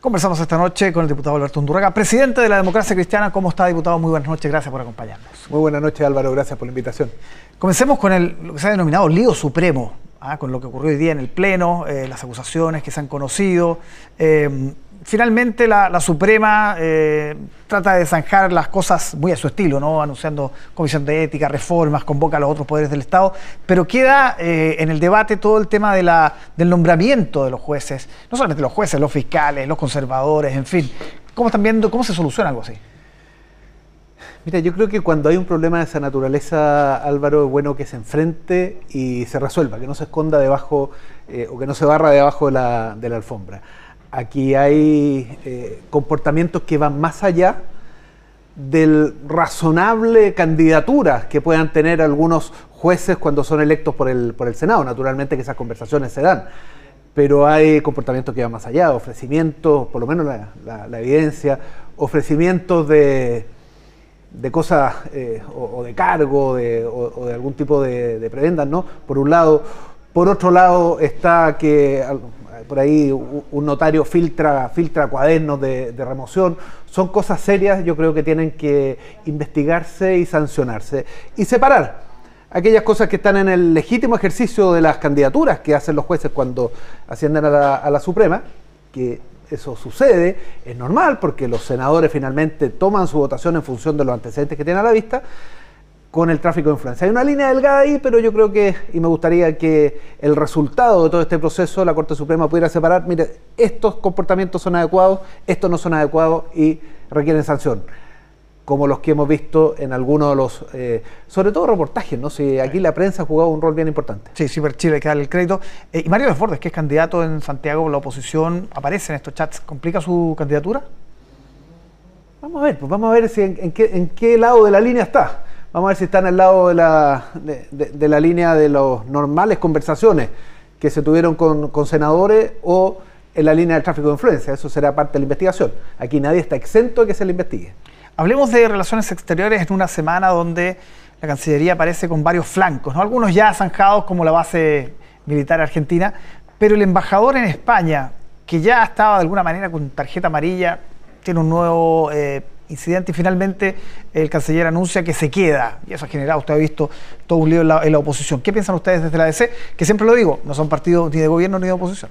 Conversamos esta noche con el diputado Alberto Undurraga, presidente de la Democracia Cristiana. ¿Cómo está, diputado? Muy buenas noches, gracias por acompañarnos. Muy buenas noches, Álvaro, gracias por la invitación. Comencemos con lo que se ha denominado lío supremo, con lo que ocurrió hoy día en el Pleno, las acusaciones que se han conocido. Finalmente la Suprema trata de zanjar las cosas muy a su estilo, ¿no? Anunciando comisión de ética, reformas, convoca a los otros poderes del Estado, pero queda en el debate todo el tema del nombramiento de los jueces, no solamente los jueces, los fiscales, los conservadores, en fin. ¿Cómo están viendo, cómo se soluciona algo así? Mira, yo creo que cuando hay un problema de esa naturaleza, Álvaro, es bueno que se enfrente y se resuelva, que no se esconda debajo o que no se barra debajo de la alfombra. Aquí hay comportamientos que van más allá del razonable candidaturas que puedan tener algunos jueces cuando son electos por el Senado. Naturalmente que esas conversaciones se dan, pero hay comportamientos que van más allá, ofrecimientos, por lo menos la evidencia, ofrecimientos de cosas o de cargo o de algún tipo de prebendas, ¿no? Por un lado. Por otro lado está que por ahí un notario filtra cuadernos de remoción. Son cosas serias, yo creo que tienen que investigarse y sancionarse. Y separar aquellas cosas que están en el legítimo ejercicio de las candidaturas que hacen los jueces cuando ascienden a la Suprema, que eso sucede, es normal porque los senadores finalmente toman su votación en función de los antecedentes que tienen a la vista, con el tráfico de influencia. Hay una línea delgada ahí, pero yo creo que, y me gustaría que el resultado de todo este proceso, la Corte Suprema pudiera separar, mire, estos comportamientos son adecuados, estos no son adecuados y requieren sanción. Como los que hemos visto en algunos de los, sobre todo reportajes, ¿no? Si aquí la prensa ha jugado un rol bien importante. Sí, Ciber Chile, hay que darle el crédito. Y Mario Desbordes, que es candidato en Santiago por la oposición, aparece en estos chats. ¿Complica su candidatura? Vamos a ver, pues vamos a ver si en qué lado de la línea está. Vamos a ver si está en el lado de la línea de las normales conversaciones que se tuvieron con senadores o en la línea del tráfico de influencia. Eso será parte de la investigación. Aquí nadie está exento de que se le investigue. Hablemos de relaciones exteriores en una semana donde la Cancillería aparece con varios flancos, ¿no? Algunos ya zanjados como la base militar argentina, pero el embajador en España, que ya estaba de alguna manera con tarjeta amarilla, tiene un nuevo incidente y finalmente el canciller anuncia que se queda, y eso ha generado, usted ha visto, todo un lío en la oposición. ¿Qué piensan ustedes desde la ADC? Que siempre lo digo, no son partidos ni de gobierno ni de oposición.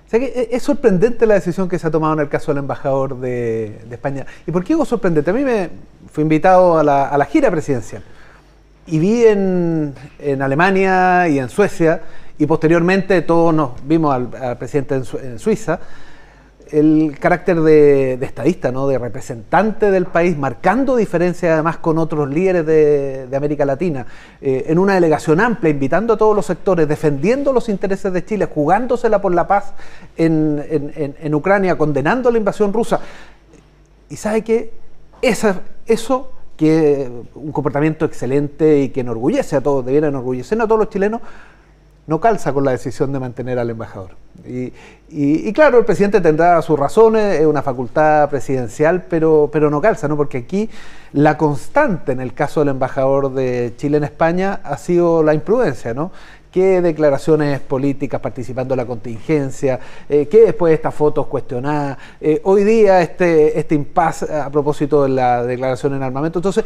O sea que es sorprendente la decisión que se ha tomado en el caso del embajador de España. ¿Y por qué digo sorprendente? A mí me fui invitado a la gira presidencial y vi en Alemania y en Suecia, y posteriormente todos nos vimos al presidente en Suiza, el carácter de estadista, ¿no? De representante del país, marcando diferencias además con otros líderes de América Latina, en una delegación amplia, invitando a todos los sectores, defendiendo los intereses de Chile, jugándosela por la paz en Ucrania, condenando la invasión rusa. Y sabe que eso, que es un comportamiento excelente y que enorgullece a todos, debiera enorgullecer a todos los chilenos, no calza con la decisión de mantener al embajador. Y claro, el presidente tendrá sus razones, es una facultad presidencial, pero no calza, ¿no? Porque aquí la constante en el caso del embajador de Chile en España ha sido la imprudencia, ¿no? Que declaraciones políticas participando en la contingencia, que después estas fotos cuestionadas, hoy día este impasse a propósito de la declaración en armamento. Entonces,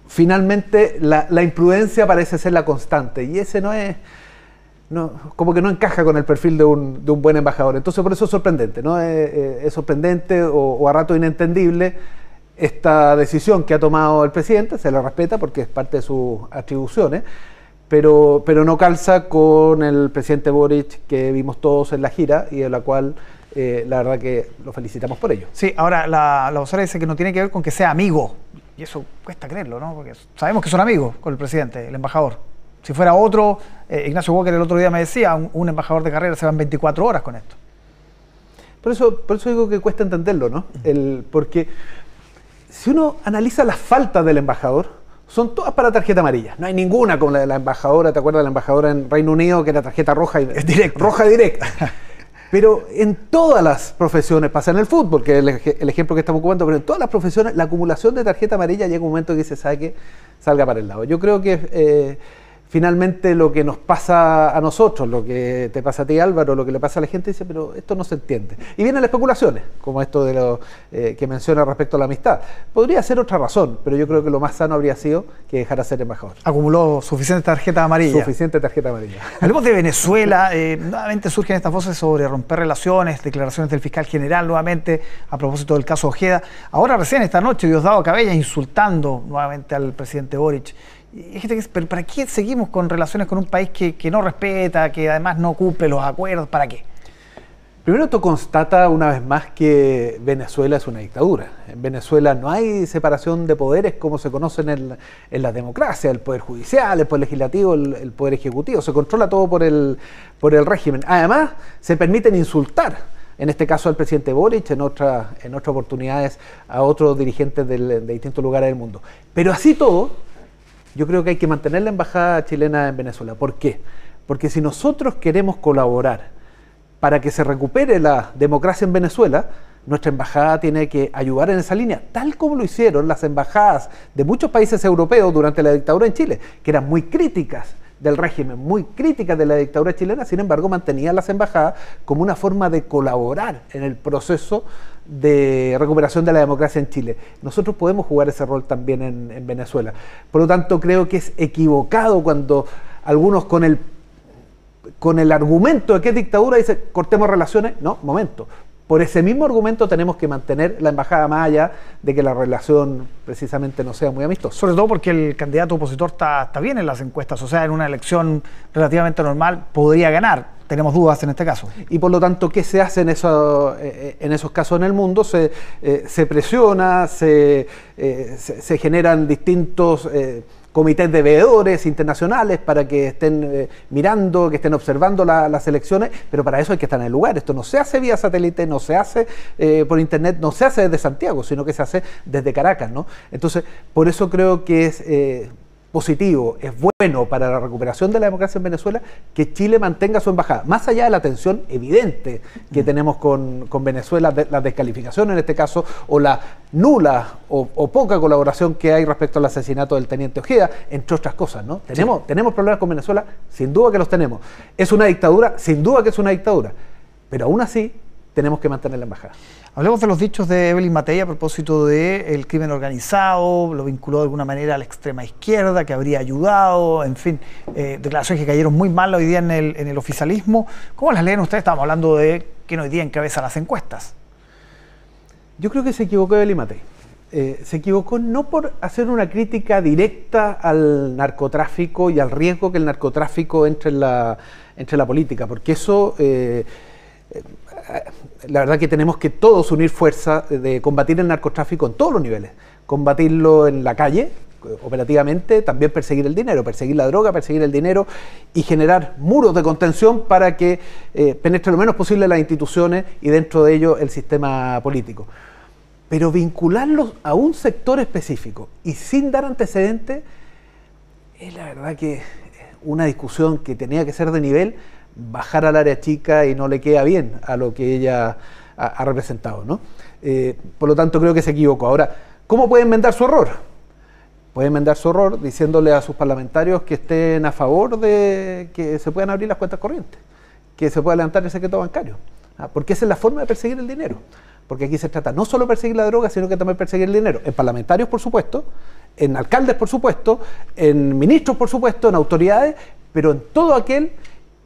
finalmente la imprudencia parece ser la constante, y ese como que no encaja con el perfil de un buen embajador. Entonces por eso es sorprendente, ¿no? Es sorprendente o a rato inentendible esta decisión que ha tomado el presidente. Se le respeta porque es parte de sus atribuciones, pero no calza con el presidente Boric que vimos todos en la gira y en la cual la verdad que lo felicitamos por ello. Sí, ahora la vocera dice que no tiene que ver con que sea amigo, y eso cuesta creerlo, ¿no? Porque sabemos que son amigos con el presidente, el embajador. Si fuera otro, Ignacio Walker el otro día me decía, un embajador de carrera se van 24 horas con esto. Por eso digo que cuesta entenderlo, ¿no? Porque si uno analiza las faltas del embajador, son todas para tarjeta amarilla. No hay ninguna como la de la embajadora, ¿te acuerdas de la embajadora en Reino Unido que era tarjeta roja roja directa? Pero en todas las profesiones, pasa en el fútbol, que es el ejemplo que estamos ocupando, pero en todas las profesiones la acumulación de tarjeta amarilla llega un momento que se sabe que salga para el lado. Yo creo que finalmente lo que nos pasa a nosotros, lo que te pasa a ti, Álvaro, lo que le pasa a la gente, dice, pero esto no se entiende. Y vienen las especulaciones, como esto de lo que menciona respecto a la amistad. Podría ser otra razón, pero yo creo que lo más sano habría sido que dejara ser embajador. Acumuló suficiente tarjeta amarilla. Suficiente tarjeta amarilla. Hablemos de Venezuela. Nuevamente surgen estas voces sobre romper relaciones, declaraciones del fiscal general nuevamente a propósito del caso Ojeda. Ahora recién esta noche Diosdado Cabello insultando nuevamente al presidente Boric. Y gente que dice, pero ¿para qué seguimos con relaciones con un país que no respeta, que además no cumple los acuerdos? ¿Para qué? Primero, esto constata una vez más que Venezuela es una dictadura. En Venezuela no hay separación de poderes como se conocen en la democracia, el poder judicial, el poder legislativo, el poder ejecutivo. Se controla todo por el régimen. Además, se permiten insultar, en este caso al presidente Boric, en otras oportunidades a otros dirigentes de distintos lugares del mundo. Pero así todo, yo creo que hay que mantener la embajada chilena en Venezuela. ¿Por qué? Porque si nosotros queremos colaborar para que se recupere la democracia en Venezuela, nuestra embajada tiene que ayudar en esa línea, tal como lo hicieron las embajadas de muchos países europeos durante la dictadura en Chile, que eran muy críticas del régimen, muy críticas de la dictadura chilena, sin embargo mantenían las embajadas como una forma de colaborar en el proceso de recuperación de la democracia en Chile. Nosotros podemos jugar ese rol también en Venezuela. Por lo tanto, creo que es equivocado cuando algunos con el argumento de que es dictadura dicen cortemos relaciones. No, momento. Por ese mismo argumento tenemos que mantener la embajada más allá de que la relación precisamente no sea muy amistosa. Sobre todo porque el candidato opositor está bien en las encuestas, o sea, en una elección relativamente normal podría ganar. Tenemos dudas en este caso. Y por lo tanto, ¿qué se hace en esos casos en el mundo? Se presiona, se generan distintos comités de veedores internacionales para que estén mirando, que estén observando las elecciones, pero para eso hay que estar en el lugar. Esto no se hace vía satélite, no se hace por internet, no se hace desde Santiago, sino que se hace desde Caracas, ¿no? Entonces, por eso creo que es positivo, es bueno para la recuperación de la democracia en Venezuela que Chile mantenga su embajada, más allá de la tensión evidente que tenemos con Venezuela, la descalificación en este caso, o la nula o poca colaboración que hay respecto al asesinato del teniente Ojeda, entre otras cosas, ¿no? Tenemos problemas con Venezuela, sin duda que los tenemos. ¿Es una dictadura? Sin duda que es una dictadura, pero aún así tenemos que mantener la embajada. Hablemos de los dichos de Evelyn Matei a propósito del crimen organizado, lo vinculó de alguna manera a la extrema izquierda, que habría ayudado, en fin, declaraciones que cayeron muy mal hoy día en el oficialismo. ¿Cómo las leen ustedes? Estamos hablando de quién hoy día encabeza las encuestas. Yo creo que se equivocó Evelyn Matei. Se equivocó no por hacer una crítica directa al narcotráfico y al riesgo que el narcotráfico entre en la política, porque eso... la verdad que tenemos que todos unir fuerzas de combatir el narcotráfico en todos los niveles, combatirlo en la calle, operativamente, también perseguir el dinero, perseguir la droga, perseguir el dinero y generar muros de contención para que penetre lo menos posible las instituciones y dentro de ello el sistema político. Pero vincularlos a un sector específico y sin dar antecedentes es la verdad que una discusión que tenía que ser de nivel, bajar al área chica y no le queda bien a lo que ella ha representado, ¿no? Por lo tanto, creo que se equivocó. Ahora, ¿cómo pueden enmendar su error? Pueden enmendar su error diciéndole a sus parlamentarios que estén a favor de que se puedan abrir las cuentas corrientes, que se pueda levantar el secreto bancario, porque esa es la forma de perseguir el dinero. Porque aquí se trata no solo de perseguir la droga, sino que también perseguir el dinero. En parlamentarios, por supuesto, en alcaldes, por supuesto, en ministros, por supuesto, en autoridades, pero en todo aquel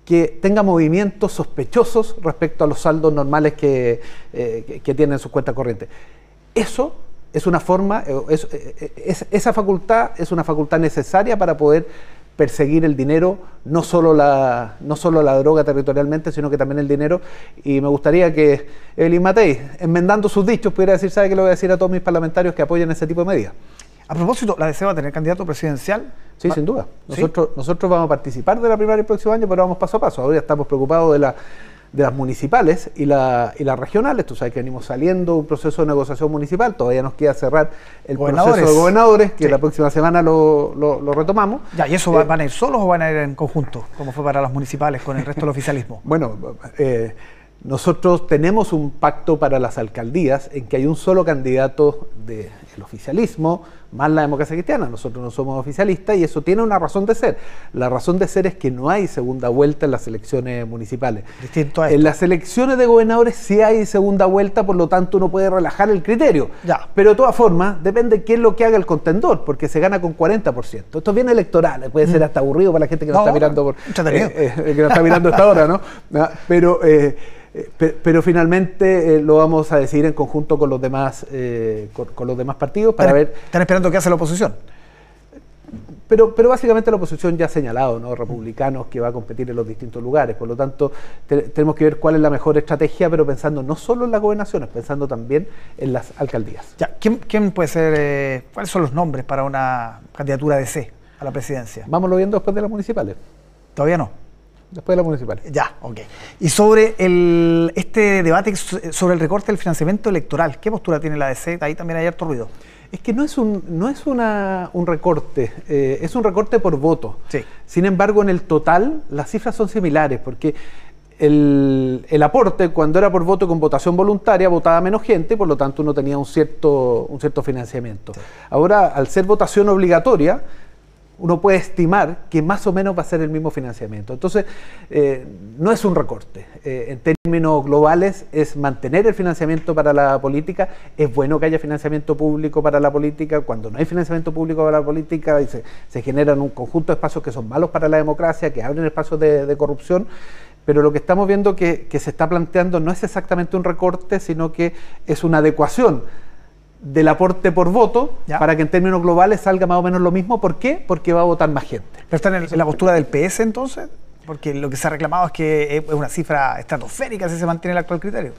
que tenga movimientos sospechosos respecto a los saldos normales que tienen en sus cuentas corrientes. Eso es una forma, esa facultad es una facultad necesaria para poder perseguir el dinero, no solo la droga territorialmente, sino que también el dinero. Y me gustaría que Evelyn Matei, enmendando sus dichos, pudiera decir, ¿sabe qué le voy a decir a todos mis parlamentarios que apoyen ese tipo de medidas? A propósito, ¿la DC va a tener candidato presidencial? Sí, sin duda. Nosotros vamos a participar de la primaria el próximo año, pero vamos paso a paso. Ahora estamos preocupados de las municipales y las regionales. Tú sabes que venimos saliendo un proceso de negociación municipal, todavía nos queda cerrar el proceso de gobernadores, que la próxima semana lo retomamos. Ya, ¿y eso van a ir solos o van a ir en conjunto, como fue para las municipales con el resto del oficialismo? Bueno, nosotros tenemos un pacto para las alcaldías en que hay un solo candidato del oficialismo, más la democracia cristiana. Nosotros no somos oficialistas y eso tiene una razón de ser. La razón de ser es que no hay segunda vuelta en las elecciones municipales. Distinto a esto. En las elecciones de gobernadores sí hay segunda vuelta, por lo tanto uno puede relajar el criterio. Ya. Pero de todas formas, depende qué es lo que haga el contendor, porque se gana con 40%. Esto es bien electoral, puede ser hasta aburrido para la gente que nos está mirando que nos está mirando hasta ahora, ¿no? Pero finalmente lo vamos a decidir en conjunto con los demás partidos para ver. ¿Están esperando qué hace la oposición? Pero básicamente la oposición ya ha señalado, ¿no? Republicanos que va a competir en los distintos lugares. Por lo tanto, tenemos que ver cuál es la mejor estrategia, pero pensando no solo en las gobernaciones, pensando también en las alcaldías. Ya, ¿quién puede ser, cuáles son los nombres para una candidatura de C a la presidencia? Vámonos viendo después de las municipales. ¿Todavía no? Después de las municipales. Ya, ok. Y sobre este debate sobre el recorte del financiamiento electoral, ¿qué postura tiene la DC? Ahí también hay harto ruido. Es que no es un recorte, es un recorte por voto. Sí. Sin embargo, en el total, las cifras son similares, porque el aporte, cuando era por voto con votación voluntaria, votaba menos gente, por lo tanto uno tenía un cierto financiamiento. Sí. Ahora, al ser votación obligatoria, uno puede estimar que más o menos va a ser el mismo financiamiento. Entonces, no es un recorte. En términos globales, es mantener el financiamiento para la política. Es bueno que haya financiamiento público para la política. Cuando no hay financiamiento público para la política, se generan un conjunto de espacios que son malos para la democracia, que abren espacios de corrupción. Pero lo que estamos viendo que se está planteando no es exactamente un recorte, sino que es una adecuación del aporte por voto, ¿ya?, para que en términos globales salga más o menos lo mismo. ¿Por qué? Porque va a votar más gente. ¿Pero está en la postura del PS entonces? Porque lo que se ha reclamado es que es una cifra estratosférica si se mantiene el actual criterio.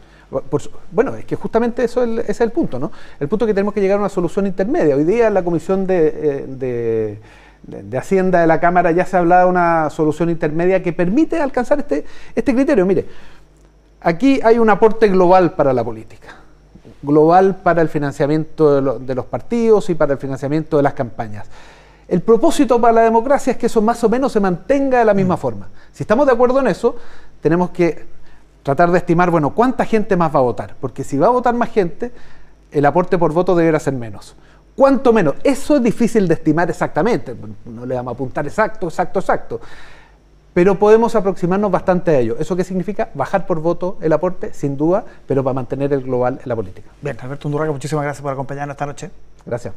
Bueno, es que justamente ese es el punto, ¿no? El punto es que tenemos que llegar a una solución intermedia. Hoy día en la Comisión de Hacienda de la Cámara ya se ha hablado de una solución intermedia que permite alcanzar este criterio. Mire, aquí hay un aporte global para la política, global para el financiamiento de los partidos y para el financiamiento de las campañas. El propósito para la democracia es que eso más o menos se mantenga de la misma forma. Si estamos de acuerdo en eso, tenemos que tratar de estimar, bueno, ¿cuánta gente más va a votar? Porque si va a votar más gente, el aporte por voto deberá ser menos. ¿Cuánto menos? Eso es difícil de estimar exactamente, no le vamos a apuntar exacto, pero podemos aproximarnos bastante a ello. ¿Eso qué significa? Bajar por voto el aporte, sin duda, pero para mantener el global en la política. Bien, Alberto Undurraga, muchísimas gracias por acompañarnos esta noche. Gracias.